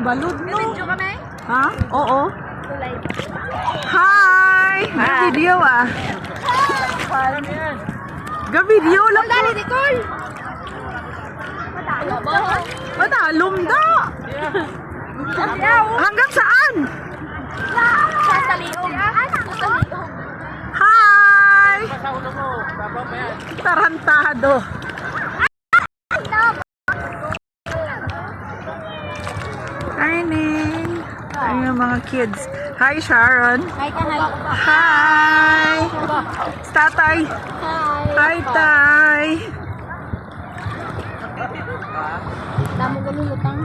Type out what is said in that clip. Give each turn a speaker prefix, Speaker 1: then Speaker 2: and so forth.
Speaker 1: balod, no?
Speaker 2: Video kami?
Speaker 1: Ha? Oo.
Speaker 2: Kulay.
Speaker 1: Hi! Ga-video ah. Ga-video lang po.
Speaker 2: Dali, Nicole!
Speaker 1: Madalom da! Hanggang saan?
Speaker 2: Sa taliog.
Speaker 1: Hi! Tarantado. Hi, Ning. Ay, yung mga kids. Hi, Sharon.
Speaker 2: Hi, Kahal.
Speaker 1: Hi! Tatay. Hi, Tay.
Speaker 2: Damo ganun lutang.